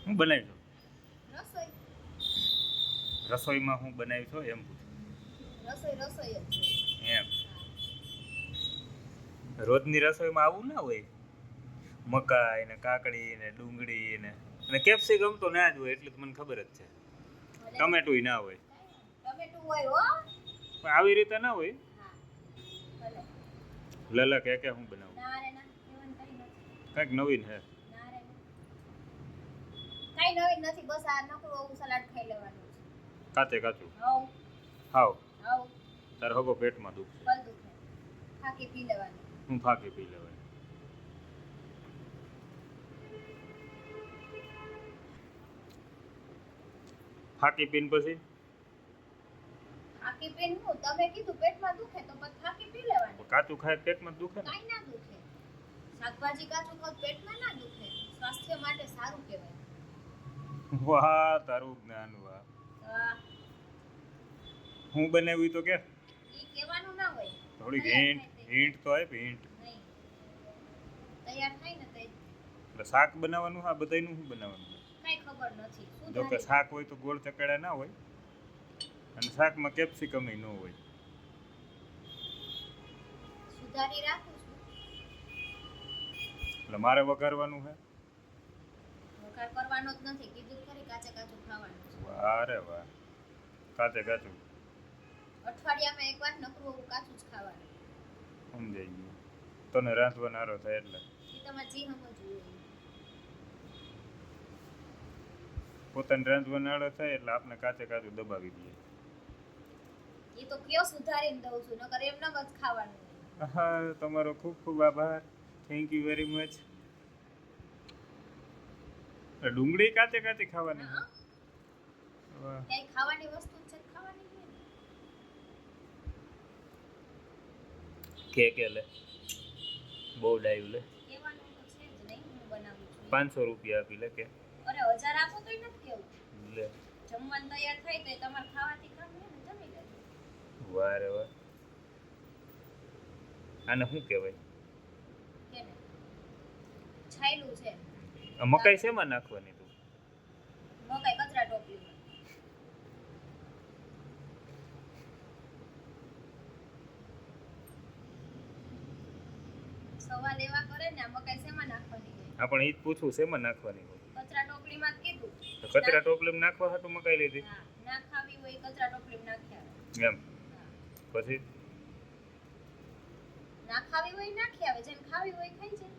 હું બનાવી છો રસોઈ રસોઈમાં હું બનાવી છો એમ પૂછું રસોઈ જ છે. એમ રોજની રસોઈમાં આવું ના હોય મકાઈ ને કાકડી ને ડુંગળી ને અને કેપ્સિકમ તો ના જ હોય એટલે તો મને ખબર જ છે ટમેટું ના હોય ટમેટું હોય હો. પણ આવી રીતે ના હોય હા ભલે. લલક કે હું બનાવું ના રે ના એવન કઈ નથી. કંઈક નવીન હે ના રે કઈ નવીન નથી બસ આ નકરું એવું સલાડ ખાઈ લેવાનું છે. કાચે કાચું હાવ હાવ હાવ તાર હગો પેટમાં દુખે બલ દુખે થાકી પી લેવાનું. હું ફાંકી પી લેવાય ફાંકી પીને પછી થાકી પીને હું તમે કીધું પેટમાં દુખે તો પછી થાકી પી લેવાનું. કાચું ખાય પેટમાં જ દુખે ને કાઈ ના દુખે. શાકભાજી કાચું ખાવ પેટમાં ના દુખે. સ્વાસ્થ્ય માટે સારું કહેવાય. વાહ તારું જ્ઞાન વાહ હા હું બનાવ્યું તો કે ઈ કહેવાનું ના હોય. થોડીક તૈયાર હિન્ટ થાય તે. હિન્ટ તો આપી હિન્ટ નહીં. તૈયાર થાય ને તે એટલે શાક બનાવવાનું હા બધાયનું શું બનાવવાનું કાઈ ખબર નથી. શું જો કે શાક હોય તો ગોળ ચકેડા ના હોય અને શાકમાં કેપ્સિકમ ન હોય સુધારી રાખું છું. એટલે મારે વઘારવાનું છે વઘાર કરવાનો જ નથી કીધું ખરી કાચે કાચું ખાવાનું છે. વાહ રે વાહ કાચે કાચું અઠવાડિયામાં એકવાર નકરું એવું કાચું જ ખાવાનું. સમજાઈ ગયું તને રાંધવા નારો થાય એટલે એ તમારે જી સમજવું હોય. પોતાને રાંધવા નારો થાય એટલે આપણે કાચે કાચું દબાવી દઈએ એ તો કયો સુધારીને દઉં છું નકર એમ ન જ ખાવાનું. હા તમારો ખૂબ ખૂબ આભાર થેન્ક યુ વેરી મચ ડુંગળી કાચે કાચી ખાવાની હા વાહ ક્યાંય ખાવાની વસ્તુ છે તો ખાવાની છે ને. કે લે બહુ ડાયું લે કહેવાનું તો છે જ નહીં હું બનાવું છું. 500 રૂપિયા આપી લે કે અરે 1000 આપો તોય નથી કેવું. લે જમવાનું તૈયાર થાય તો તમારે ખાવાથી કામ ને જમી લેજો. વાહ રે વાહ આને શું કહેવાય કેને છાયલું છે આ મકાઈ શેમાં નાખવાની તું મકાઈ કચરા ટોપલીમાં. સવાલ એવા કરે ને આ મકાઈ શેમાં નાખવાની હોય આપણે ઈ જ પૂછું શેમાં નાખવાની હોય કચરા ટોપલીમાં જ કીધું. તો કચરા ટોપલીમાં નાખવા હાટું મકાઈ લીધી હા ના ખાવી હોય કચરા ટોપલીમાં નાખ્યા. એમ પછી ના ખાવી હોય નાખી આવે જેને ખાવી હોય ખાઈ જાય.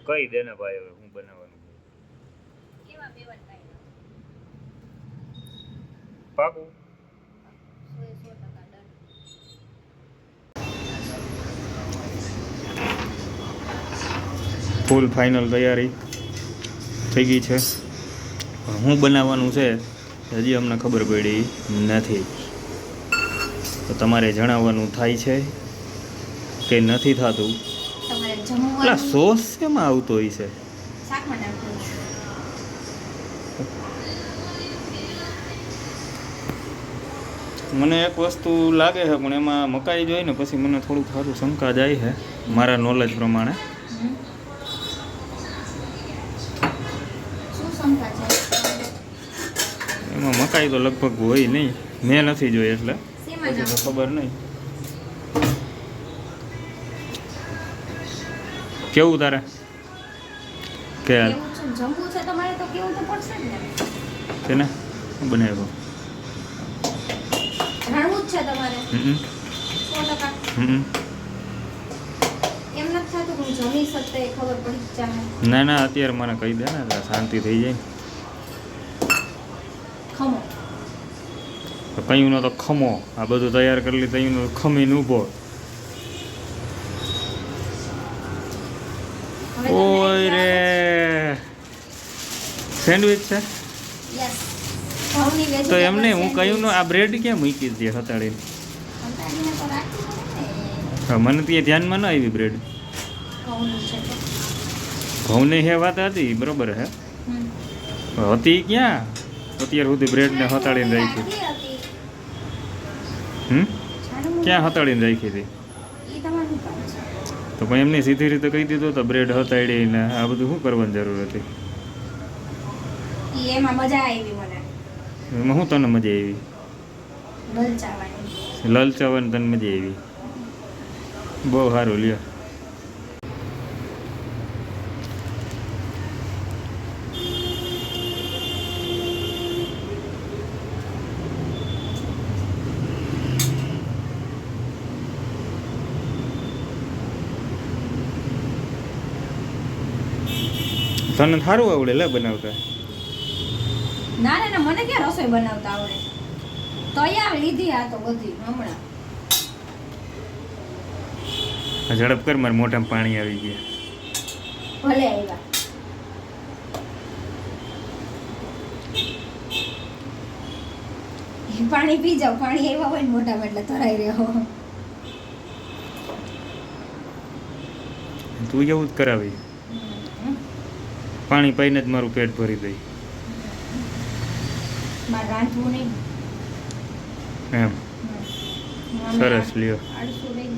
કઈ દે ને ભાઈ હવે હું બનાવવાનું કેવા બેવન કાઈ ના પાકું 100% ડન. ફૂલ ફાઇનલ તૈયારી થઈ ગઈ છે હું બનાવવાનું છે હજી અમને ખબર પડી નથી તો તમારે જણાવવાનું થાય છે કે નથી થતું તમારે પેલા જમવાનું સોસ શેમાં આવતો હોય છે શાકમાં નાખવું. મને એક વસ્તુ લાગે છે પણ એમાં મકાઈ જોઈ ને પછી મને થોડુંક સારું શંકા જાય છે મારા નોલેજ પ્રમાણે શું શંકા છે એમાં મકાઈ તો લગભગ હોય નહીં મેં નથી જોઈ એટલે શેમાં પછી તો નાખવું? ખબર નહીં કેવું તારે કે કેવું છે જમવું છે તમારે તો કેવું તો પડશે જ ને. છે ને શું બનાવ્યો જાણવું જ છે તમારે હમ 100%. હમ એમ નથી થતું કે હું જમી શકતે એ ખબર પડી જ જાય. ના ના અત્યારે મને કહી દે ને એટલે શાંતિ થઈ જાય ખમો તો કયું તો ખમો આ બધું તૈયાર કરી લી તયું ખમીને ઊભો હવે ઓય રે સેન્ડવિચ છે યસ ઘઉંની વેજીટેબલ તો એમને હું કહ્યું ને આ બ્રેડ ક્યાં મૂકી દે હતાડીને સંતાડીને તો રાખવી પડે ને. હા, મને ત્યાં ધ્યાનમાં ન આવી બ્રેડ ઘઉંનું છે તો. ઘઉંની હે વાત હતી બરોબર હે હમ. હતી ક્યાં અત્યાર સુધી બ્રેડને હતાડીને રાખી રાખી હતી. હમ જાણવું ક્યાં હતાડીને રાખી હતી ઈ તમારું કામ છે. તો તો પણ એમની સીધી રીતે કહી દીધો તો બ્રેડ હતાડીને આ બધું શું કરવાની જરૂર હતી? ઈ એમાં મજા આવી મને એમાં શું તને મજા આવી? લલચાવાની. લલચાવાની તને મજા આવી? બહુ સારું લ્યો. તને સારું આવડે લે બનાવતા? ના ના ના, મને ક્યાં રસોઈ બનાવતા આવડે? તૈયાર લીધી આ તો બધી હમણાં. આ ઝડપ કર, મારા મોઢામાં પાણી આવી ગયા. ભલે આવ્યા. પાણી પી જાવ, પાણી આવ્યા હોય ને મોઢામાં એટલે તરાઈ રહ્યો. તું એવું જ કરાવી. પાણી પાઈને જ મારું પેટ ભરી દઈ મારે રાંધવું નહીં એમ. સરસ લ્યો. આળસુ નહીં.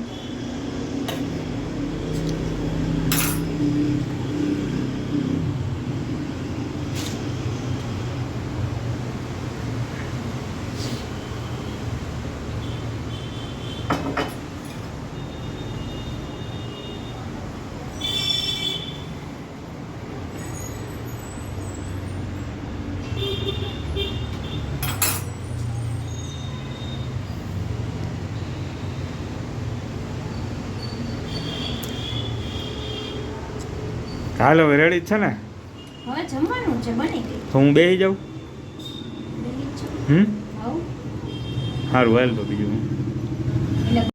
હાલ હવે રેડી જ છે ને? હવે જમવાનું છે, બની ગયું. તો હું બેસી જાઉં? બેસી જ છો. હમ આવું સારું હાલ તો બીજું હું. એટલે